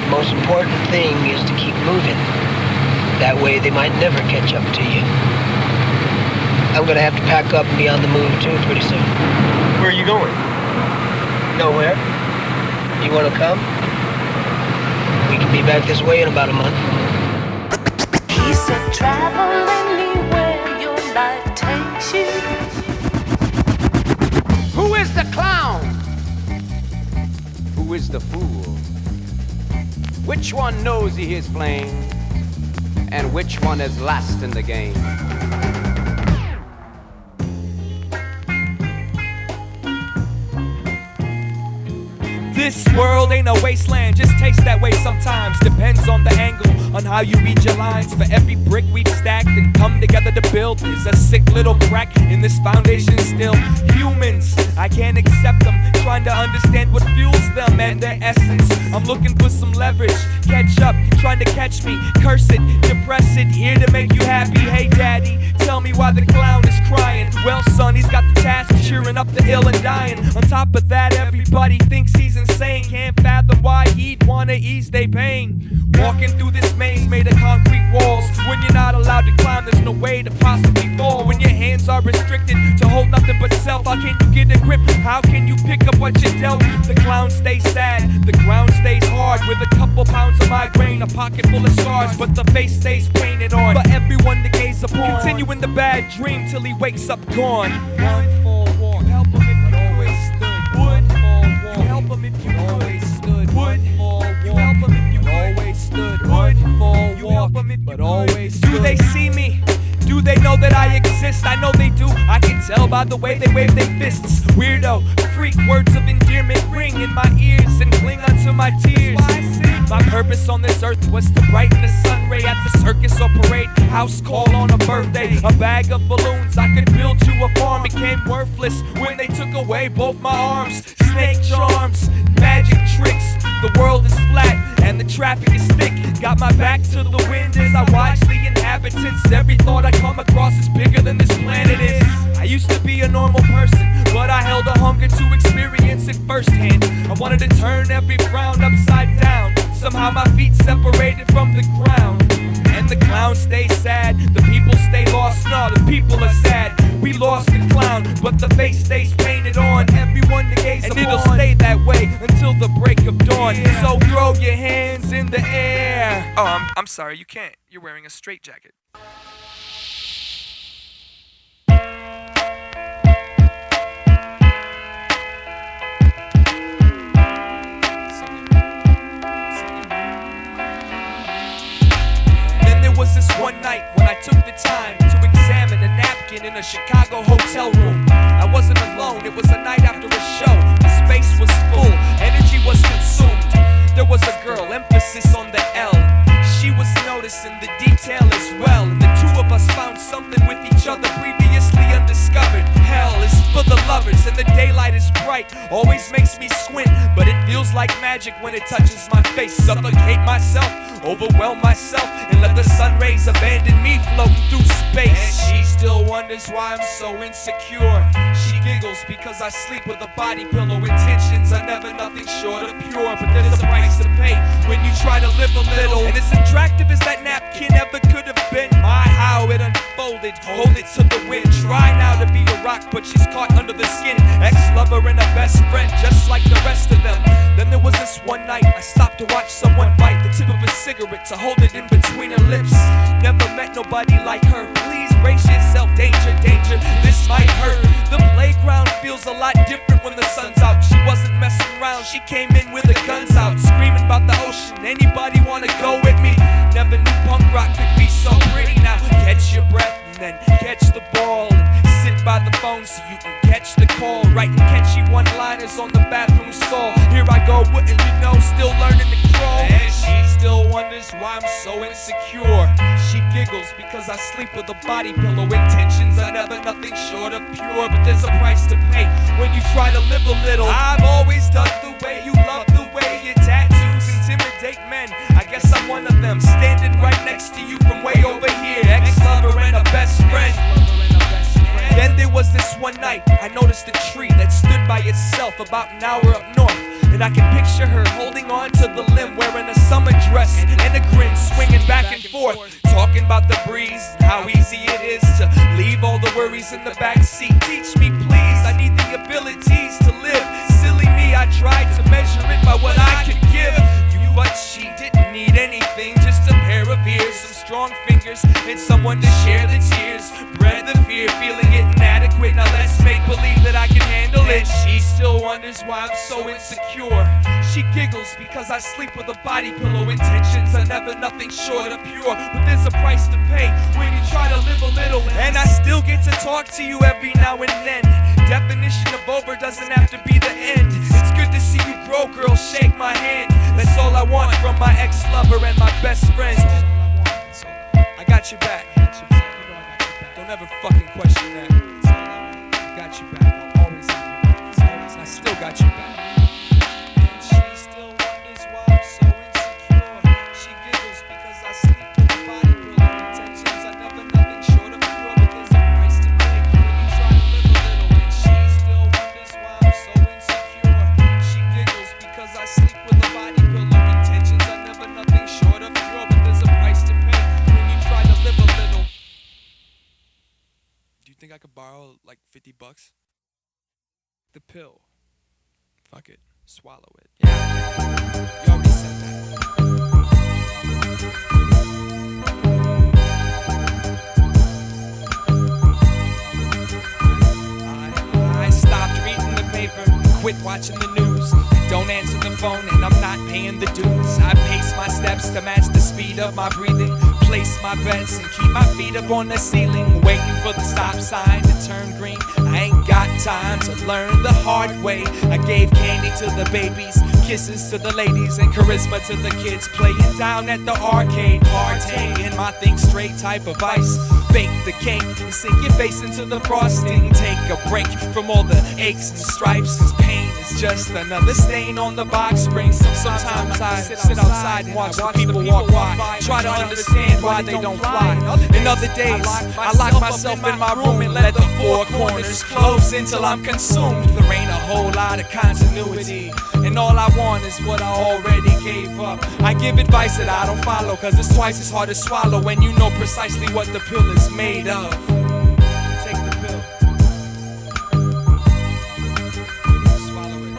The most important thing is to keep moving. That way they might never catch up to you. I'm gonna have to pack up and be on the move too pretty soon. Where are you going? Nowhere. You wanna come? We can be back this way in about a month. He said travel anywhere your life takes you. Who is the clown? Who is the fool? Which one knows he is playing? And which one is last in the game? This world ain't a wasteland, just tastes that way sometimes. Depends on the angle, on how you read your lines. For every brick we've stacked and come together to build, there's a sick little crack in this foundation still. Humans, I can't accept them, trying to understand what fuels them and their essence. I'm looking for some leverage, catch up, trying to catch me. Curse it, depress it, here to make you happy. Hey daddy, tell me why the clown is crying. Well son, he's got the task of cheering up the ill and dying. On top of that, everybody thinks he's insane. Can't fathom why he'd wanna ease their pain. Walking through this maze made of concrete walls. When you're not allowed to climb, there's no way to possibly fall. When your hands are restricted to hold nothing but self, how can you get a grip? How can you pick up what you dealt? The clown stays sad, the ground stays hard. With a couple pounds of migraine, a pocket full of scars, but the face stays painted on for everyone to gaze upon. Continuing the bad dream till he wakes up gone. One for a walk, help him if you always stood. Would for a walk, help him if you always stood. Would for a walk, help him if you always stood. Would for a walk, but always stood. Do they see me? Do they know that I exist? I know they do. I can tell by the way they wave their fists. Weirdo, freak, words of endearment ring in my ears and cling unto my tears. My purpose on this earth was to brighten the sun ray at the circus or parade. House call on a birthday. A bag of balloons, I could build you a farm. Became worthless when they took away both my arms. Snake charms, magic tricks. The world is flat and the traffic is thick. Got my back to the wind as I watch the inhabitants. Every thought I come across is bigger than this planet is. I used to be a normal person, but I held a hunger to experience it firsthand. I wanted to turn every frown upside down. Somehow my feet separated from the ground. And the clown stays sad, the people stay lost. No, the people are sad. We lost the clown, but the face stays painted on. Everyone to gaze upon, and it'll stay that way until the break of dawn. Yeah. So throw your hands in the air. Oh, I'm sorry, you can't. You're wearing a straitjacket. Was this one night when I took the time to examine a napkin in a Chicago hotel room. I wasn't alone, it was a night after a show. The space was full, energy was consumed. There was a girl, emphasis on the L. She was noticing the detail as well. And the two of us found something with each other previously undiscovered. Hell is for the lovers and the daylight is bright. Always makes me squint, but it feels like magic when it touches my face. Suffocate myself, overwhelm myself, and let the sun rays abandon me floating through space. And she still wonders why I'm so insecure. She giggles because I sleep with a body pillow. Intentions are never nothing short of pure, but there's a price to pay when you try to live a little. And as attractive as that napkin ever could have been, my how it unfolded, hold it to the wind. Try now to be a rock, but she's caught under the skin. Ex-lover and a best friend, just like the rest of them. Then there was this one night I stopped to watch someone bite the tip of a cigarette to hold it in between her lips. Never met nobody like her. Please brace yourself, danger, danger, this might hurt. The playground feels a lot different when the sun's out. She wasn't messing around, she came in with her guns out, screaming about the ocean. Anybody wanna go with me? Never knew punk rock could be so pretty. Now catch your breath and then catch the ball and sit by the phone so you can catch the call. Writing catchy one-liners on the bathroom stall. Here I go, wouldn't you know, still learning to crawl. And she still wonders why I'm so insecure. She giggles because I sleep with a body pillow. Intentions are never nothing short of pure, but there's a price to pay when you try to live a little. I've always done the way you love, the way your tattoos intimidate men. I guess I'm one of them, standing right next to you from way over here. Ex-lover and a best friend. Then there was this one night I noticed a tree that stood by itself about an hour up north. And I can picture her holding on to the limb, wearing a summer dress and a grin, swinging back and forth, talking about the breeze, how easy it is to leave all the worries in the back seat. Teach me please, I need the abilities to live. Silly me, I tried to measure it by what I could give you, but she didn't need anything, just a pair of ears, some strong fingers, and someone to share the tears. Bred the fear, feeling it inadequate. Now let's make believe that I can handle it. She still wonders why I'm so insecure. She giggles because I sleep with a body pillow. Intentions are never nothing short of pure, but there's a price to pay when you try to live a little. And I still get to talk to you every now and then. Definition of over doesn't have to be the end. It's good to see you grow, girl, shake my hand. That's all I want from my ex-lover and my best friend. I got your back. Don't ever fucking question that. I got your back. I'll always have your back. I still got your back. And she still wonders why I'm so insecure. She giggles because I sleep with a body pillow. Intentions are never nothing short of pure, but there's a price to pay when you try to live a little. And she still wonders why I'm so insecure. She giggles because I sleep with a body pillow. Intentions are never nothing short of pure, but there's a price to pay when you try to live a little. Do you think I could borrow like $50? The pill. Fuck it. Swallow it. Yeah. You already said that. I stopped reading the paper, quit watching the news. Don't answer the phone and I'm not paying the dues. I pace my steps to match the speed of my breathing. Place my bets and keep my feet up on the ceiling. Waiting for the stop sign to turn green. I ain't got time to learn the hard way. I gave candy to the babies, kisses to the ladies, and charisma to the kids. Playing down at the arcade, partay in my think straight type of ice. Bake the cake and sink your face into the frosting. Take a break from all the aches and stripes, cause pain is just another stain on the box spring. Sometimes I sit outside and watch the people walk by, try to understand why they don't fly. In other days, I lock myself in my room and let the four corners close until I'm consumed. There ain't a whole lot of continuity, and all I want is what I already gave up. I give advice that I don't follow, cause it's twice as hard to swallow when you know precisely what the pill is made of. Take the pill. Swallow it.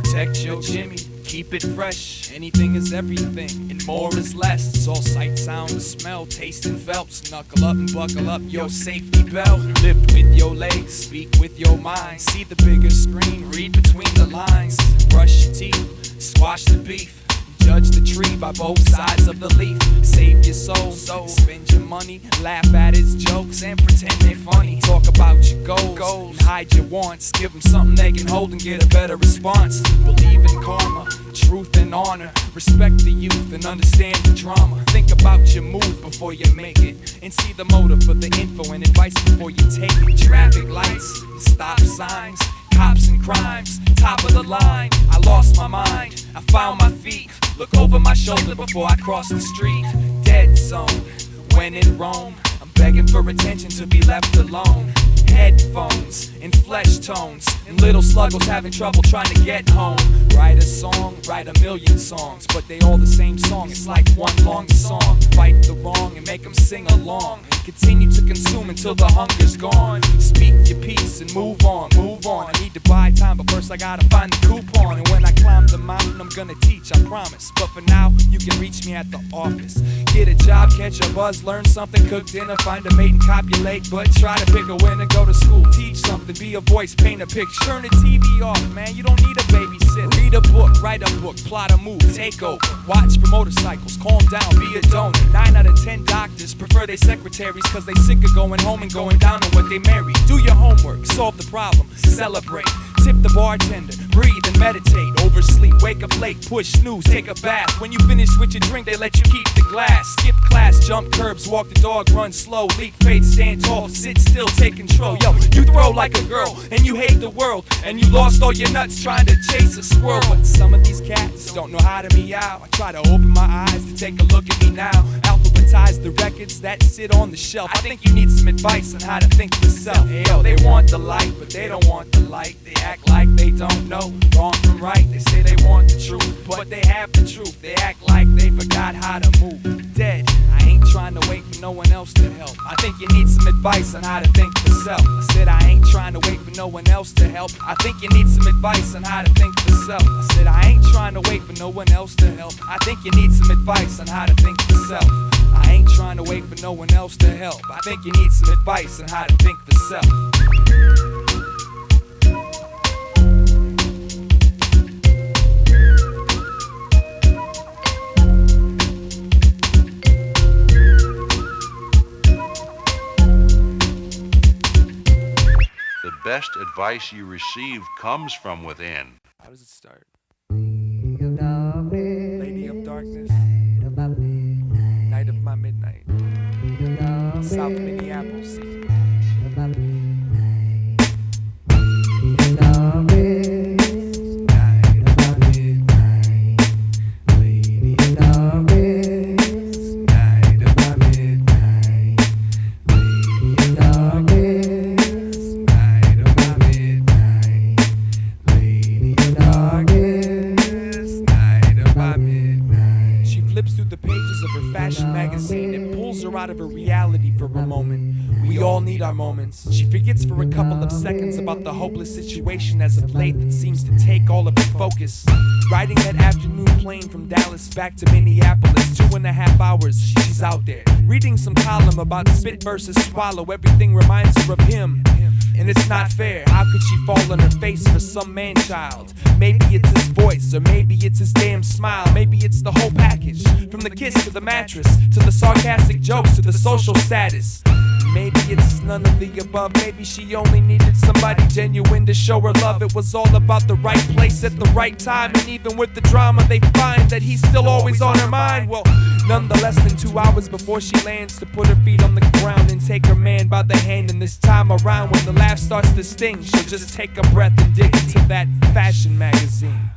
Protect your Jimmy, keep it fresh. Anything is everything, and more is less. It's all sight, sound, smell, taste, and felt. So knuckle up and buckle up your safety belt. Lift with your legs, speak with your mind. See the bigger screen, read between the lines. Brush your teeth, squash the beef. Judge the tree by both sides of the leaf. Save your soul, spend your money. Laugh at his jokes and pretend they're funny. Talk about your goals and hide your wants. Give them something they can hold and get a better response. Believe in karma, truth and honor. Respect the youth and understand the drama. Think about your move before you make it, and see the motive for the info and advice before you take it. Traffic lights, stop signs, cops and crimes, top of the line. I lost my mind, I found my feet. Look over my shoulder before I cross the street. Dead zone, when in Rome, I'm begging for attention to be left alone. Headphones in flesh tones, and little sluggles having trouble trying to get home. Write a song, write a million songs, but they all the same song. It's like one long song. Fight the wrong and make them sing along. Continue to consume until the hunger's gone. Speak your piece and move on, move on. I need to buy time, but first I gotta find the coupon. And when I climb the mountain, I'm gonna teach, I promise. But for now, you can reach me at the office. Get a job, catch a buzz, learn something, cook dinner, find a mate and copulate. But try to pick a winner, go to school, teach something, be a voice, paint a picture. Turn the TV off, man, you don't need a babysitter. Read a book, write a book, plot a move, take over. Watch for motorcycles, calm down, be a donor. 9 out of 10 doctors prefer their secretaries, cause they sick of going home and going down on what they marry. Do your homework, solve the problem, celebrate. Tip the bartender, breathe and meditate. Oversleep, wake up late, push snooze, take a bath. When you finish with your drink, they let you keep the glass. Skip class, jump curbs, walk the dog, run slow. Leap faith, stand tall, sit still, take control. Yo, you throw like a girl, and you hate the world, and you lost all your nuts trying to chase a squirrel. But some of these cats don't know how to meow. I try to open my eyes to take a look at me now. Alphabetize the records that sit on the shelf. I think you need some advice on how to think for yourself. Hey, yo, they want the light, but they don't want the light. They act like they don't know wrong from right. They say they want the truth, but they have the truth. They act like they forgot how to move. Dead. I ain't trying to wait for no one else to help. I think you need some advice on how to think for self. I said I ain't trying to wait for no one else to help. I think you need some advice on how to think for self. I said I ain't trying to wait for no one else to help. I think you need some advice on how to think for self. I ain't trying to wait for no one else to help. I think you need some advice on how to think for self. The best advice you receive comes from within. How does it start? Lady of darkness, night of my midnight, South Minneapolis. Out of her reality for a moment. We all need our moments. She forgets for a couple of seconds about the hopeless situation as of late that seems to take all of her focus. Riding that afternoon plane from Dallas back to Minneapolis, 2.5 hours, she's out there. Reading some column about spit versus swallow, everything reminds her of him. And it's not fair, how could she fall on her face for some man-child? Maybe it's his voice, or maybe it's his damn smile. Maybe it's the whole package, from the kiss to the mattress, to the sarcastic jokes, to the social status. Maybe it's none of the above. Maybe she only needed somebody genuine to show her love. It was all about the right place at the right time. And even with the drama, they find that he's still always on her mind. Well, none the less than 2 hours before she lands to put her feet on the ground and take her man by the hand. And this time around, when the laugh starts to sting, she'll just take a breath and dig into that fashion magazine.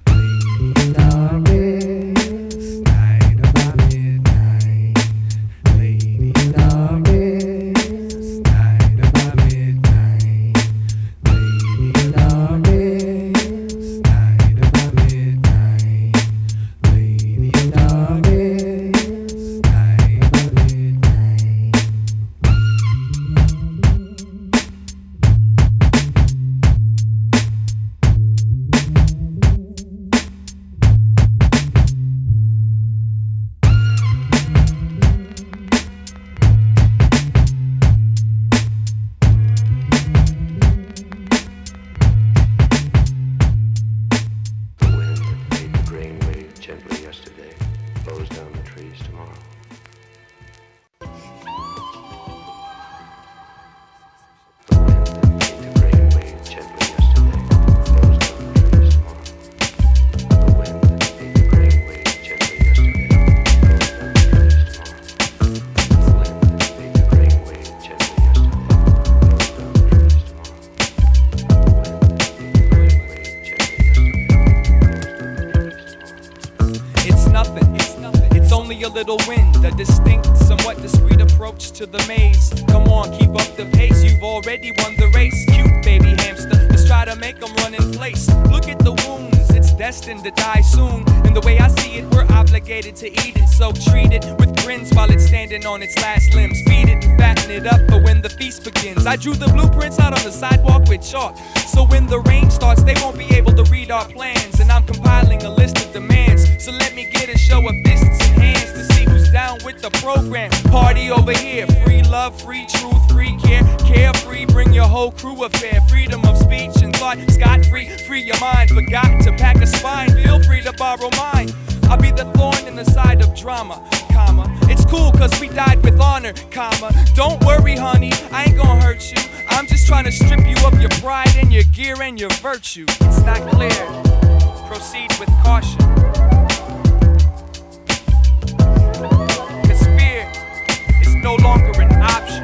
A little wind, a distinct, somewhat discreet approach to the maze. Come on, keep up the pace, you've already won the race. Cute baby hamster, let's try to make them run in place. Look at the wounds, it's destined to die soon. And the way I see it, we're obligated to eat it. So treat it with grins while it's standing on its last limbs. Feed it and fatten it up for when the feast begins. I drew the blueprints out on the sidewalk with chalk, so when the rain starts, they won't be able to read our plans. And I'm compiling a list of demands, so let me get a show of fists and hands to see who's down with the program. Party over here, free love, free truth, free care, carefree, bring your whole crew affair. Freedom of speech and thought, scot-free, free your mind. Forgot to pack a spine, feel free to borrow mine. I'll be the thorn in on the side of drama, comma. It's cool cause we died with honor, comma. Don't worry, honey, I ain't gonna hurt you. I'm just trying to strip you of your pride and your gear and your virtue. It's not clear. Proceed with caution. Cause fear is no longer an option.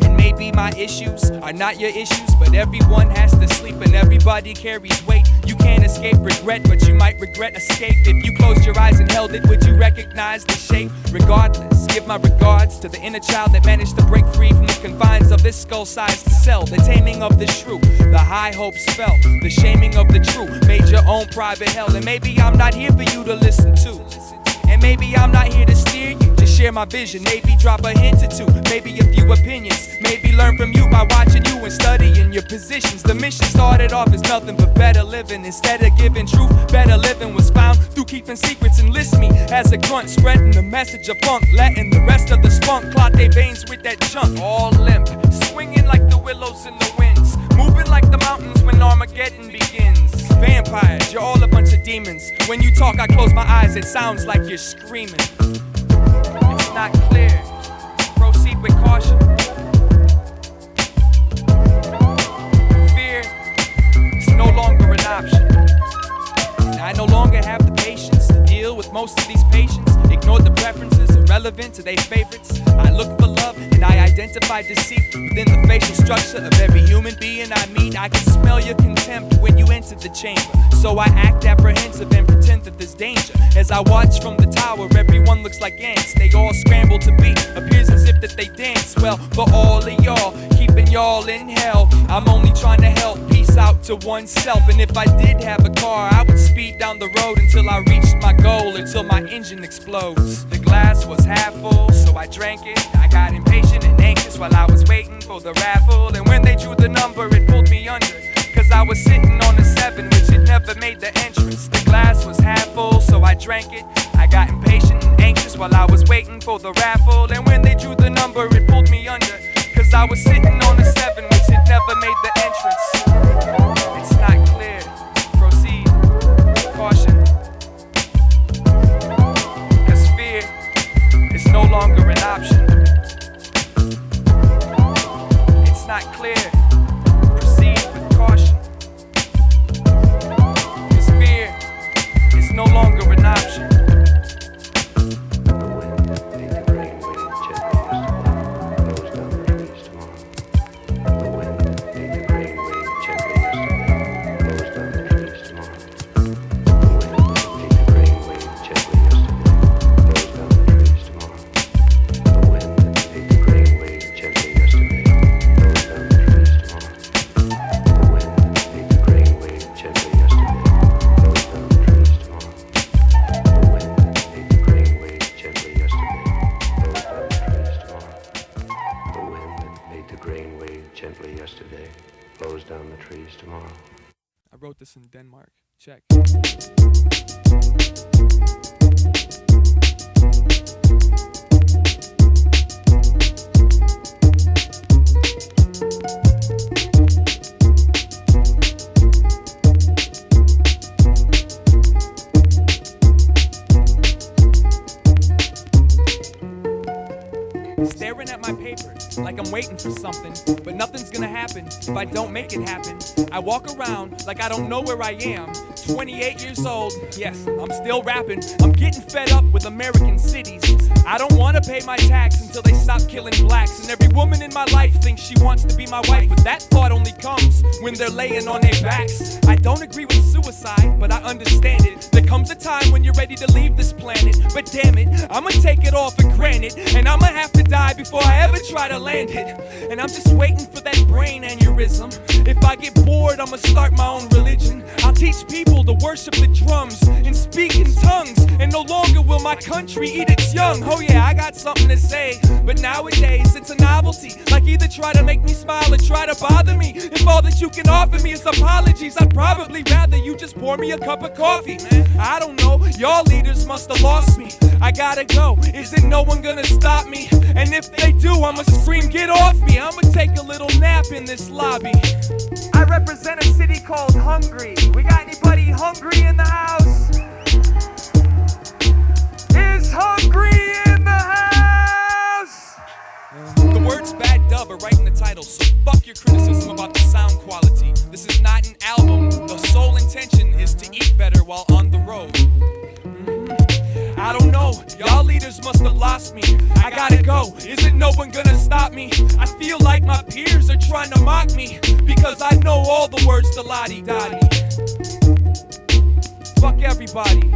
And maybe my issues are not your issues, but everyone has to sleep and everybody carries weight. You can't escape regret, but you might regret escape. If you closed your eyes and held it, would you recognize the shape? Regardless, give my regards to the inner child that managed to break free from the confines of this skull-sized cell. The taming of the shrew, the high hopes fell, the shaming of the true, made your own private hell. And maybe I'm not here for you to listen to, and maybe I'm not here to steer you, just share my vision, maybe drop a hint or two, maybe a few opinions, maybe learn from you by watching you and studying your positions. The mission started off as nothing but better living. Instead of giving truth, better living was found through keeping secrets. Enlist me as a grunt, spreading the message of funk, letting the rest of the spunk clot their veins with that junk. All limp, swinging like the willows in the winds, moving like the mountains when Armageddon begins. Vampires, you're all a bunch of demons. When you talk, I close my eyes, it sounds like you're screaming. It's not clear. Proceed with caution. Fear is no longer an option. And I no longer have the patience to deal with most of these patients. Ignore the preferences irrelevant to their favorites. I look for love and I identify deceit within the facial structure of every human being I meet. I can smell your contempt when you enter the chamber, so I act apprehensive and pretend that there's danger. As I watch from the tower, everyone looks like ants. They all scramble to beat, appears as if that they dance. Well, for all of y'all, keeping y'all in hell, I'm only trying to help peace out to oneself. And if I did have a car, I would speed down the road until I reached my goal, until my engine explodes. The glass was half full, so I drank it. I got impatient and anxious while I was waiting for the raffle. And when they drew the number, it pulled me under, cause I was sitting on a 7, which had never made the entrance. The glass was half full, so I drank it. I got impatient and anxious while I was waiting for the raffle. And when they drew the number, it pulled me under, cause I was sitting on a 7, which had never made the entrance. It's not clear. Proceed. Caution. Cause fear is no longer an option. It's not clear. Proceed with caution. Cause fear is no longer an option. I wrote this in Denmark. Check. Staring at my paper like I'm waiting for something, but nothing's gonna happen if I don't make it happen. I walk around like I don't know where I am. 28 years old, yes, I'm still rapping. I'm getting fed up with American cities. I don't wanna pay my tax until they stop killing blacks. And every woman in my life thinks she wants to be my wife, but that thought only comes when they're laying on their backs. I don't agree with suicide, but I understand it. There comes a time when you're ready to leave this planet, but damn it, I'ma take it all for granted, and I'ma have to die before I ever try to land it. And I'm just waiting for that brain aneurysm. If I get bored, I'ma start my own religion. I'll teach people to worship the drums and speak in tongues, and no longer will my country eat its young. Oh yeah, I got something to say, but nowadays it's a novelty. Like either try to make me smile or try to bother me. If all that you can offer me is apologies, I'd probably rather you just pour me a cup of coffee. I don't know, y'all leaders must have lost me. I gotta go, isn't no one gonna stop me? And if they do, I'ma scream, get off me. I'ma take a little nap in this lobby. I represent a city called Hungary. We got anybody hungry in the house? I don't know, y'all leaders must have lost me. I gotta go, isn't no one gonna stop me? I feel like my peers are trying to mock me, because I know all the words to la-di-da-di. Fuck everybody.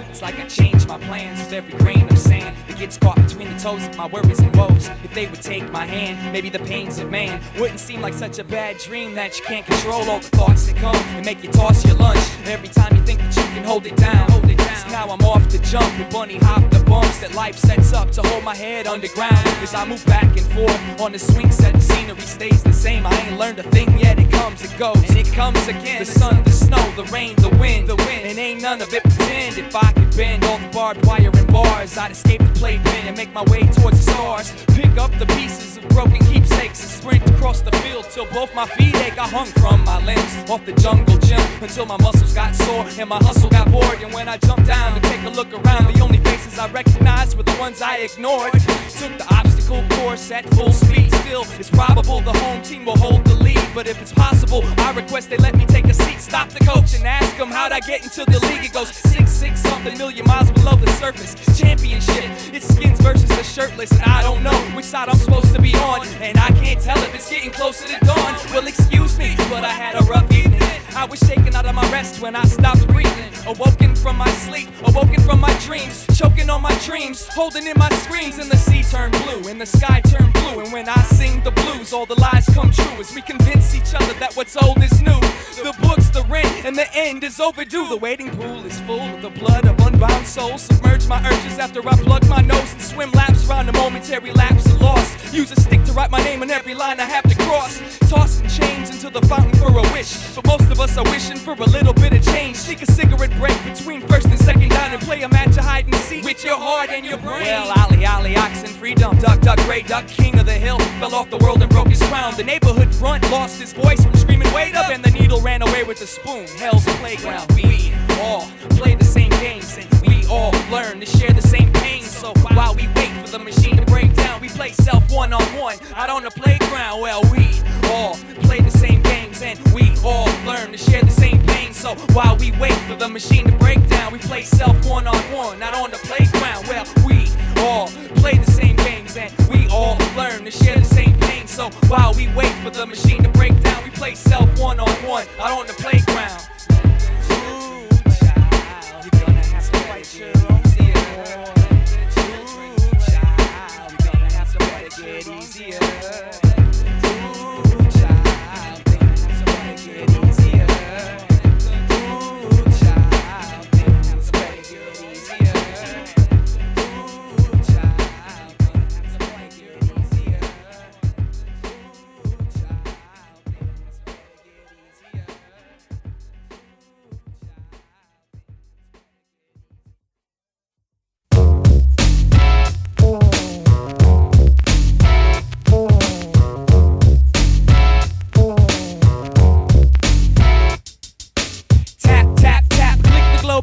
It's like I change my plans with every grain of sand that gets caught between the toes of my worries and woes. If they would take my hand, maybe the pains of man wouldn't seem like such a bad dream that you can't control all the thoughts that come and make you toss your lunch every time you think that you can hold it down. So now I'm off to jump and bunny hop the bumps that life sets up to hold my head underground. As I move back and forth on the swing set, the scenery stays the same. I ain't learned a thing yet, it comes, it goes, and it comes again. The sun, the snow, the rain, the wind, and ain't none of it pretend. If I could bend all the barbed wire and bars, I'd escape the playpen and make my way towards the stars. Pick up the pieces of broken keepsakes and sprint across the field till both my feet ache. I hung from my limbs off the jungle gym until my muscles got sore and my hustle got bored. And when I jumped down to take a look around, the only faces I recognized were the ones I ignored. Took the obstacle course at full speed. Still, it's probable the home team will hold the lead, but if it's possible, I request they let me take a seat. Stop the coach and ask him how'd I get into the league. It goes 6'6" something million miles below the surface. Championship, it's skins versus the shirtless, and I don't know which side I'm supposed to be on, and I can't tell if it's getting closer to dawn. Well, excuse me, but I had a rough evening. I was shaken out of my rest when I stopped breathing. Awoken from my sleep, awoken from my dreams, choking on my dreams, holding in my screams. And the sea turned blue, and the sky turned blue. And when I sing the blues, all the lies come true as we convince each other that what's old is new. The books, the rent, and the end is overdue. The waiting pool is full of the blood of unbound souls. Submerge my urges after I plug my nose and swim laps around a momentary lapse of loss. Use a stick to write my name on every line I have to cross. Tossing change into the fountain for a wish, but most of us are wishing for a little bit of change. Sneak a cigarette break between first and second down and play a match of hide and seek with your heart and your brain. Well, ollie, oxen, freedom, duck, gray duck, king of the hill, fell off the world and broke his crown. The neighborhood runt lost his voice from screaming wait up, and the needle ran away with the spoon. Hell's playground. We all play the same games, and we all learn to share the same pain. So while we wait for the machine to break down, we play self one-on-one out on the playground. Well, we all play the same games, and we all learn to share the same pain. So while we wait for the machine to break down, we play self one-on-one out on the playground. Well, we all play the same games, and we all learn to share the same pain. So while we wait for the machine to break down, we play self one-on-one out on the playground. Ooh, child, you're gonna have to fight your own easier. Ooh, child, you're gonna have to fight it get easier. Ooh, child, you're gonna have to fight it get easier. Ooh, child, you're gonna have to fight it get easier. Ooh, child, you're gonna have to fight it get easier. Ooh, child, you're gonna have to fight it get easier.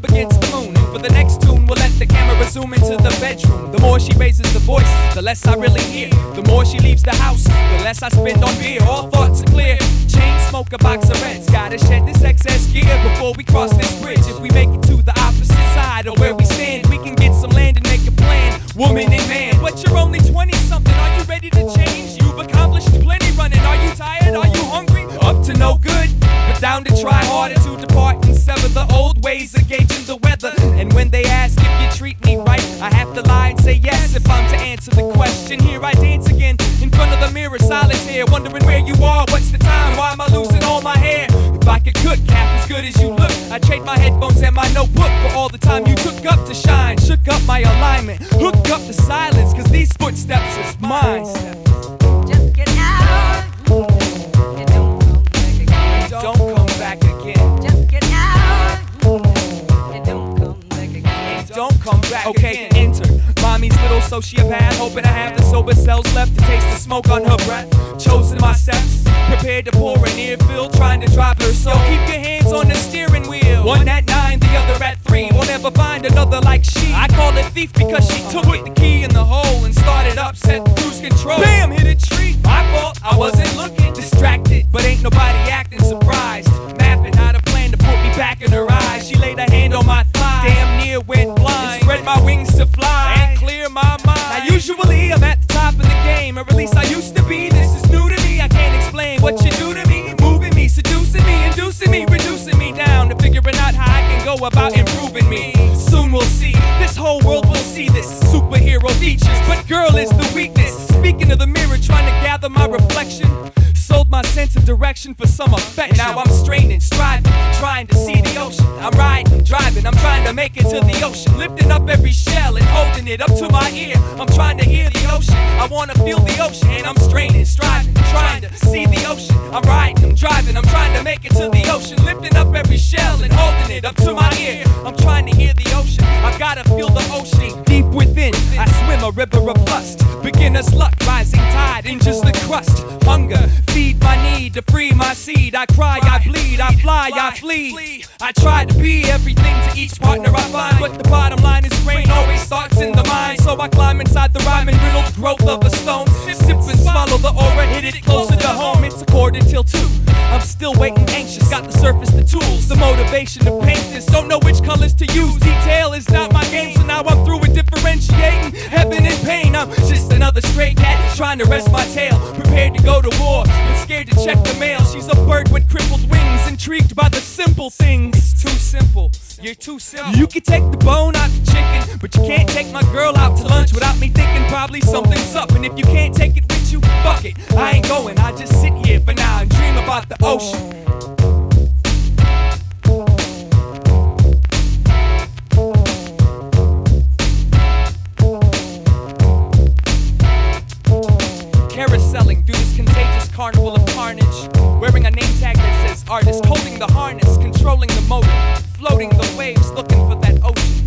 Against the moon, and for the next tune we'll let the camera zoom into the bedroom. The more she raises the voice, the less I really hear. The more she leaves the house, the less I spend on beer. All thoughts are clear, chain smoke, a box of reds. Gotta shed this excess gear before we cross this bridge. If we make it to the opposite side of where we stand, we can get some land and make a plan, woman and man. But you're only 20-something, are you ready to change? You've accomplished plenty running, are you tired, are you hungry? Up to no good, but down to try harder to depart and sever the old ways of gauging the weather. And when they ask if you treat me right, I have to lie and say yes if I'm to answer the question. Here I dance again in front of the mirror, solitaire, wondering where you are, what's the time, why am I losing all my hair? If I could cook half as good as you look, I'd trade my headphones and my notebook for all the time you took up to shine. Shook up my alignment, hooked up the silence, cause these footsteps is mine. Just get out. You don't come back again. Don't come back again. Just get out. You don't come back again. Don't come back again. Enter mommy's little sociopath, hoping I have the sober cells left to taste the smoke on her breath. Chosen my steps, prepared to pour an earful, trying to drive her soul. Keep your hands on the steering wheel. One at 9, the other at 3. Won't ever find another like she. I call it thief because she took it, the key in the hole, and started up, set cruise control. Bam, hit a tree. My fault, I wasn't looking. Distracted, but ain't nobody acting surprised. Mapping out a plan to put me back in her eyes. She laid her hand on my thigh, damn near went blind. And spread my wings to fly and clear my mind. Now usually I'm at the top of the game, or at least I used to be. This is new to me, I can't explain what you do to me. Moving me, seducing me, inducing me, reducing me down to figuring out how I can go about improving me. Soon we'll see, this whole world will see this superhero features, but girl is the weakness. Speaking of the mirror, trying to gather my reflection, sold my sense of direction for some affection. Now I'm straining, striving, trying to see the ocean. I'm riding, driving, I'm trying to make it to the ocean. Lifting up every shell and holding it up to my ear. I'm trying to hear the ocean, I wanna feel the ocean. And I'm straining, striving, trying to see the ocean. I'm riding, I'm driving, I'm trying to make it to the ocean. Lifting up every shell and holding it up to my ear. I'm trying to hear the ocean, I've gotta feel the ocean. Deep within, I swim a river of lust. Beginner's luck, rising tide, injures the crust. Hunger, feed my need to free my seed. I cry, I bleed, I fly, I flee. I try to be everything to each partner I find, but the bottom line is rain always starts in the mind. So I climb inside the rhyme and riddled growth of a stone. Sip and swallow the aura, hit it closer to home. It's a quarter till 2. I'm still waiting anxious, got the surface, the tools, the motivation to paint this. Don't know which colors to use, detail is not my game. So now I'm through with differentiating heaven and pain. I'm just another stray cat trying to rest my tail, prepared to go to war, but scared to check the mail. She's a bird with crippled wings, intrigued by the simple things. It's too simple, you're too simple. You can take the bone out the chicken, but you can't take my girl out to lunch without me thinking probably something's up. And if you can't take it with you, fuck it, I ain't going. I just sit here for now and dream about the ocean. Carouseling through this contagious carnival of carnage, wearing a name tag that says artist, holding the harness, controlling the motor, floating the waves, looking for that ocean.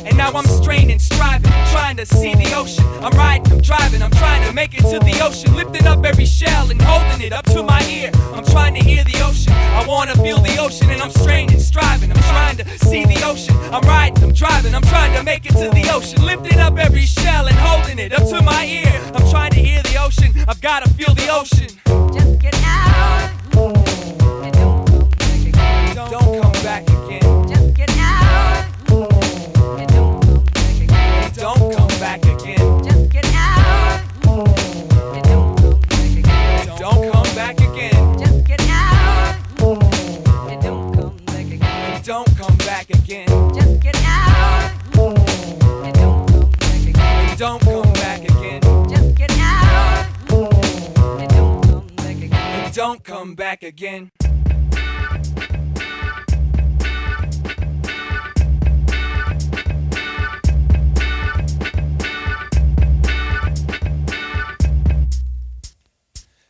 And now I'm straining, striving, trying to see the ocean. I'm riding, I'm driving, I'm trying to make it to the ocean. Lifting up every shell and holding it up to my ear. I'm trying to hear the ocean, I wanna feel the ocean. And I'm straining, striving, I'm trying to see the ocean. I'm riding, I'm driving, I'm trying to make it to the ocean. Lifting up every shell and holding it up to my ear. I'm trying to hear the ocean, I've gotta feel the ocean. Just get out and don't come back again. Don't come back again. Just get out and don't come back again. Don't come back again. Just get out and don't come back again. Don't come back again. Just get out and don't come back again. Don't come back again. Just get out and don't come back again. Don't come back again. Just get out and don't come back again. Don't come back again.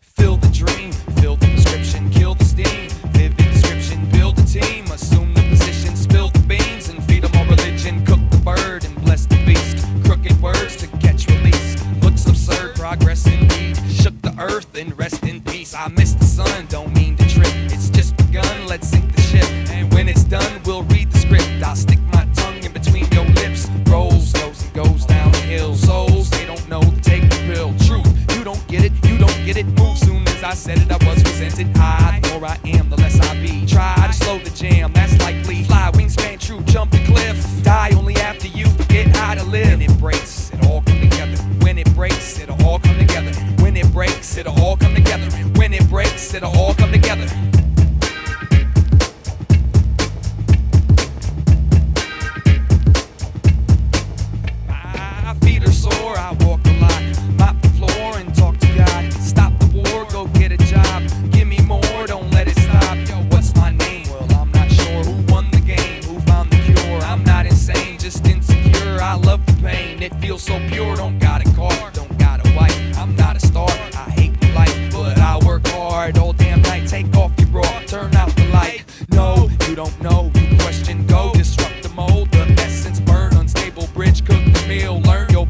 Fill the dream, fill the prescription, kill the steam. Vivid description, build a team, assume the position, spill the beans and feed them all religion. Cook the bird and bless the beast. Crooked words to catch release. Looks absurd, progress indeed. Shook the earth and rest in peace. I miss the sun, don't mean to trip. It's just begun, let's sink the ship. And when it's done, we'll read the script. I'll stick my tongue in between your lips. Rolls, goes and goes down the hill. Souls, they don't know to take the pill. Truth, you don't get it, you don't get it. Move soon as I said it, I was presented. I, the more I am, the less I be. Try to slow the jam, that's likely. Fly, wingspan, true, jump the cliff. Die only after you forget how to live. And embrace, it'll all come together. When it breaks, it'll all come together. When it breaks, it'll all come together. When it breaks, it'll all come together. My feet are sore, I walk the line, mop the floor and talk to God. Stop the war, go get a job. Give me more, don't let it stop. Yo, what's my name? Well, I'm not sure. Who won the game? Who found the cure? I'm not insane, just insecure. I love the pain, it feels so pure. Don't got a car, don't got a wife. I'm not a star, I hate life, but I work hard all damn night. Take off your bra, turn out the light. No, you don't know, you question, go. Disrupt the mold, the essence burn. Unstable bridge, cook the meal. Learn your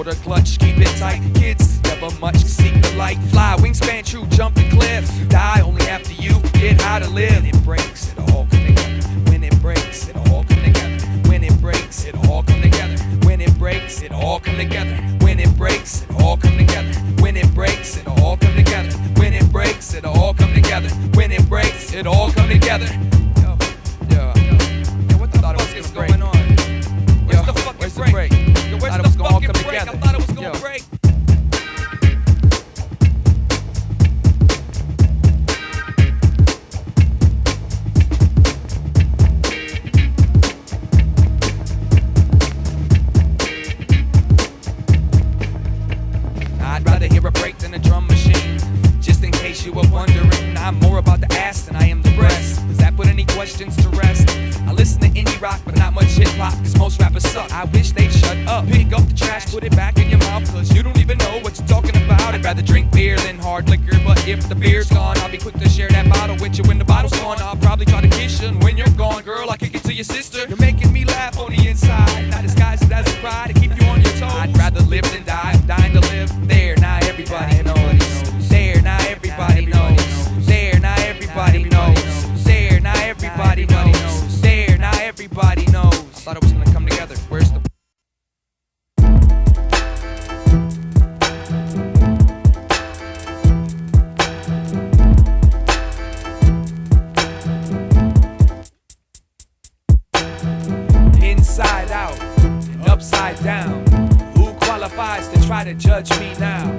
shorter clutch, keep it tight. Kids never much seek the light. Fly, wingspan true, jump the cliff. Die only after you get how to live. When it breaks, it all come together. When it breaks, it all come together. When it breaks, it all come together. When it breaks, it all come together. When it breaks, it all come together. When it breaks, it all come together. When it breaks, it all come together. When it breaks, it all come together. Yo, what the fuck is going on? Where's the fucking break? Yo, where's the fucking break? I thought it was gonna break. I'd rather hear a break than a drum machine. Just in case you were wondering, I'm more about the ass than I am the breast. Does that put any questions to rest? I listen to indie rock, but not much hip hop, cause most rappers suck. I wish they'd shut up. Pick up the trash, put it back in your mouth, cause you don't even know what you're talking about. I'd rather drink beer than hard liquor, but if the beer's gone, I'll be quick to share that bottle with you. When the bottle's gone, I'll probably try to kiss you. And when you're gone, girl, I kick it to your sister. You're making me laugh on the inside, not disguise it as a cry to keep you on your toes. I'd rather live than die, I'm dying to live. There, now everybody knows. There, now everybody knows. There, now everybody knows. There, now everybody knows. There, now everybody knows. Thought it was gonna come together. Where's the inside out and upside down? Who qualifies to try to judge me now?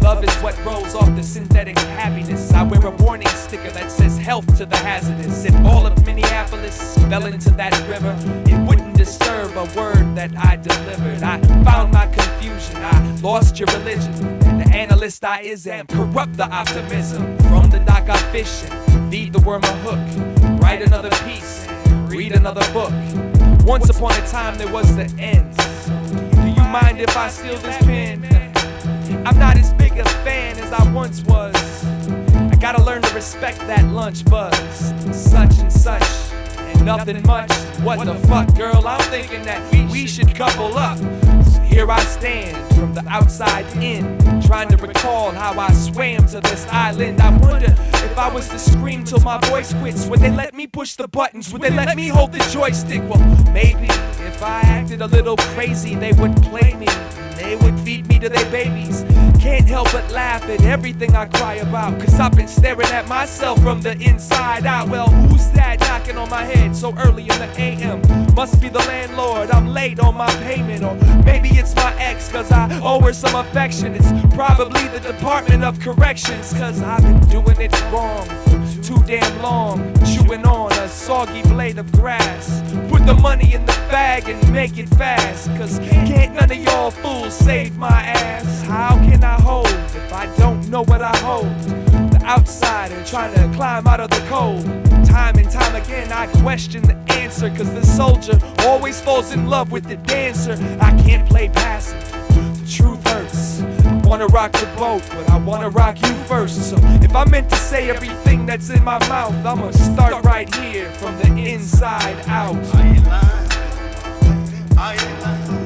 Love is what rolls off the synthetic happiness. I wear a warning sticker that says health to the hazardous. If all of Minneapolis fell into that river, it wouldn't disturb a word that I delivered. I found my confusion, I lost your religion. And the analyst I am, corrupt the optimism. From the dock I fish and feed the worm a hook. Write another piece, read another book. Once upon a time there was the end. Do you mind if I steal this pen? I'm not as big a fan as I once was. I gotta learn to respect that lunch buzz. Such and such, and nothing much. What the fuck, girl? I'm thinking that we should couple up. So here I stand from the outside in, trying to recall how I swam to this island. I wonder if I was to scream till my voice quits, would they let me push the buttons? Would they let me hold the joystick? Well, maybe if I acted a little crazy, they would play me. They would feed me to their babies. Can't help but laugh at everything I cry about, cause I've been staring at myself from the inside out. Well, who's that knocking on my head so early in the AM? Must be the landlord, I'm late on my payment. Or maybe it's my ex, cause I owe her some affection. It's probably the Department of Corrections, cause I've been doing it wrong for too damn long. Chewing on a soggy blade of grass. Put the money in the bag and make it fast, cause can't none of y'all fools save my ass. How can I hold if I don't know what I hold? The outsider trying to climb out of the cold. Time and time again I question the answer, cause the soldier always falls in love with the dancer. I can't play passive, the truth hurts. I wanna rock the boat, but I wanna rock you first. So if I meant to say everything that's in my mouth, I'ma start right here from the inside out. I ain't lying. I ain't lying.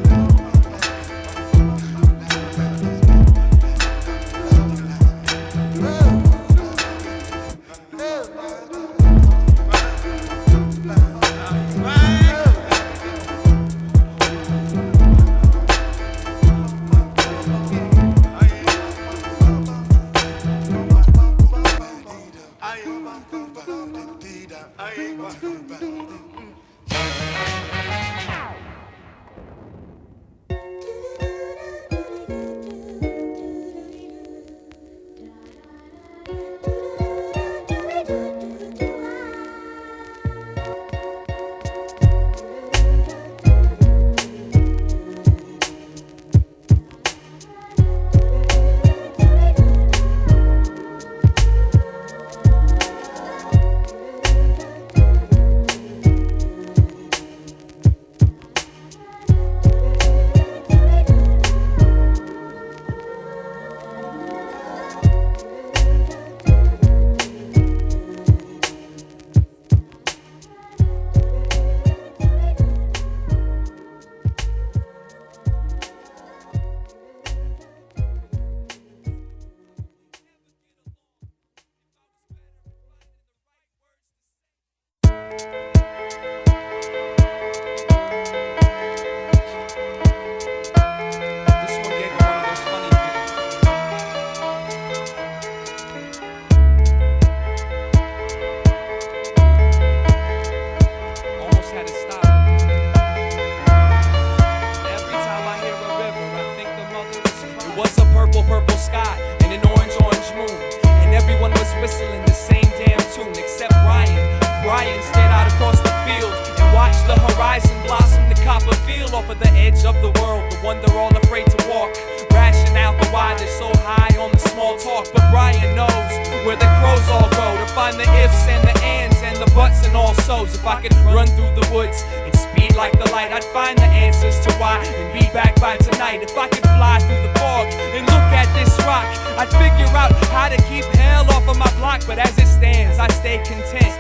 Everyone was whistling the same damn tune except Brian. Brian stared out across the field and watched the horizon blossom to copper field off of the edge of the world. The one they're all afraid to walk. Ration out the why they're so high on the small talk. But Brian knows where the crows all go to find the ifs and the ands and the buts and all so's. If I could run through the woods and speed like the light, I'd find the answers to why and be back by tonight. If I could fly through the fog and look at this rock, I'd figure out how to keep hell off of my block. But as it stands, I stay content,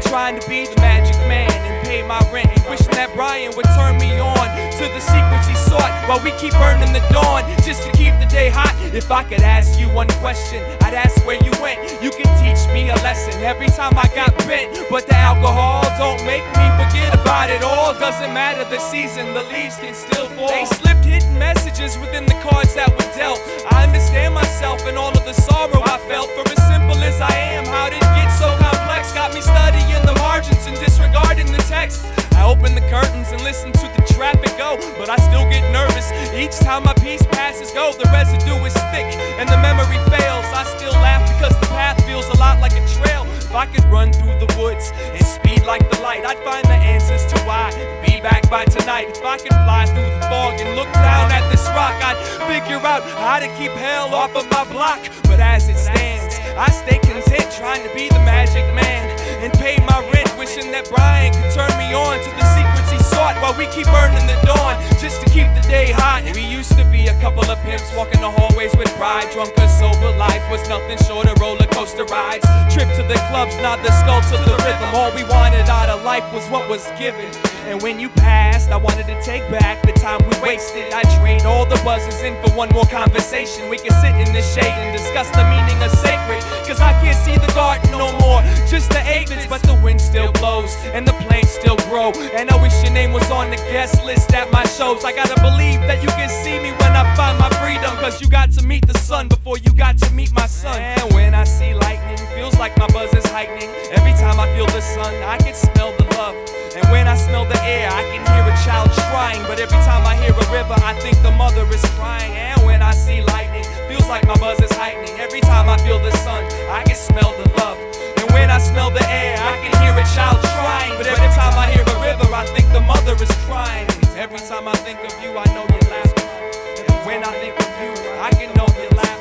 trying to be the magic man and pay my rent, wishing that Brian would turn me on to the secrets he sought while we keep burning the dawn just to keep the day hot. If I could ask you one question, I'd ask where you went. You could teach me a lesson every time I got bent, but the alcohol don't make me forget about it all. Doesn't matter the season, the leaves can still fall. They slipped hidden messages within the cards that were dealt. I understand myself and all of the sorrow I felt. For as simple as I am, how did it get so complex? Got me studying the margins and disregarding the text. I open the curtains and listen to the traffic go, but I still get nervous each time my piece passes go. The residue is thick and the memory fails. I still laugh because the path feels a lot like a trail. If I could run through the woods and speed like the light, I'd find the answers to why and be back by tonight. If I could fly through the fog and look down at this rock, I'd figure out how to keep hell off of my block. But as it stands, I stay content trying to be the magic man and pay my rent, wishing that Brian could turn me on to the secrets he sought while we keep burning the dawn just to keep the day hot. We used to be a couple of pimps walking the hallways with pride. Drunk or sober, life was nothing short of roller coaster rides. Trip to the clubs, not the skull to the rhythm. All we wanted out of life was what was given. And when you passed, I wanted to take back the time we wasted. I trade all the buzzers in for one more conversation. We can sit in the shade and discuss the meaning of sacred. Cause I can't see the garden no more, just the aphids. But the wind still blows and the plants still grow. And I wish your name was on the guest list at my shows. I gotta believe that you can see me when I find my freedom. Cause you got to meet the sun before you got to meet my son. And when I see lightning, feels like my buzz is heightening. Every time I feel the sun, I can smell the love. And when I smell the air, I can hear a child trying. But every time I hear a river, I think the mother is crying. And when I see lightning, feels like my buzz is heightening. Every time I feel the sun, I can smell the love. And when I smell the air, I can hear a child trying. But every time I hear a river, I think the mother is crying. Every time I think of you, I know you laugh. And when I think of you, I can know you laugh.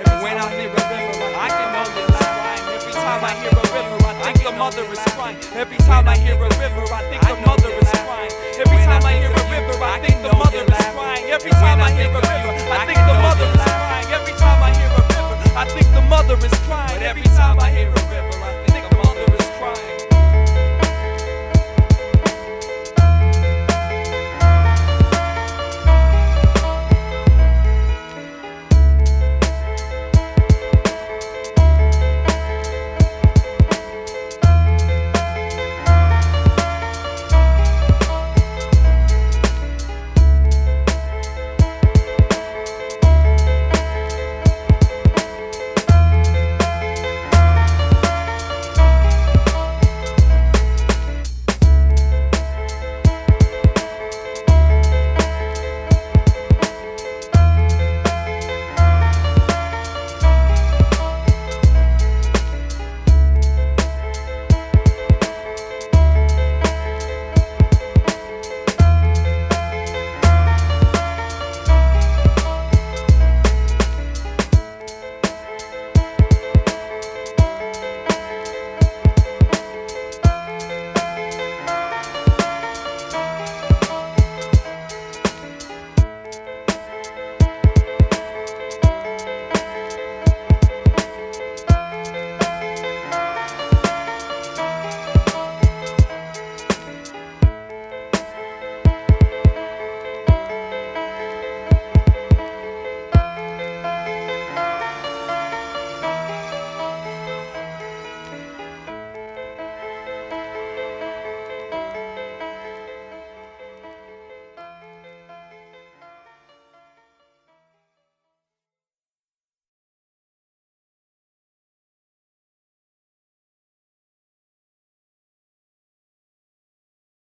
And when I hear a river, I can know you laugh. Every time I hear a river, I think the mother is crying. Every time I hear a river, I think the mother is crying. Every time I hear a river, I think the mother is crying. Every time I hear a river, I think the mother is crying. Every time I hear a river, I think the mother is crying. Every time I hear a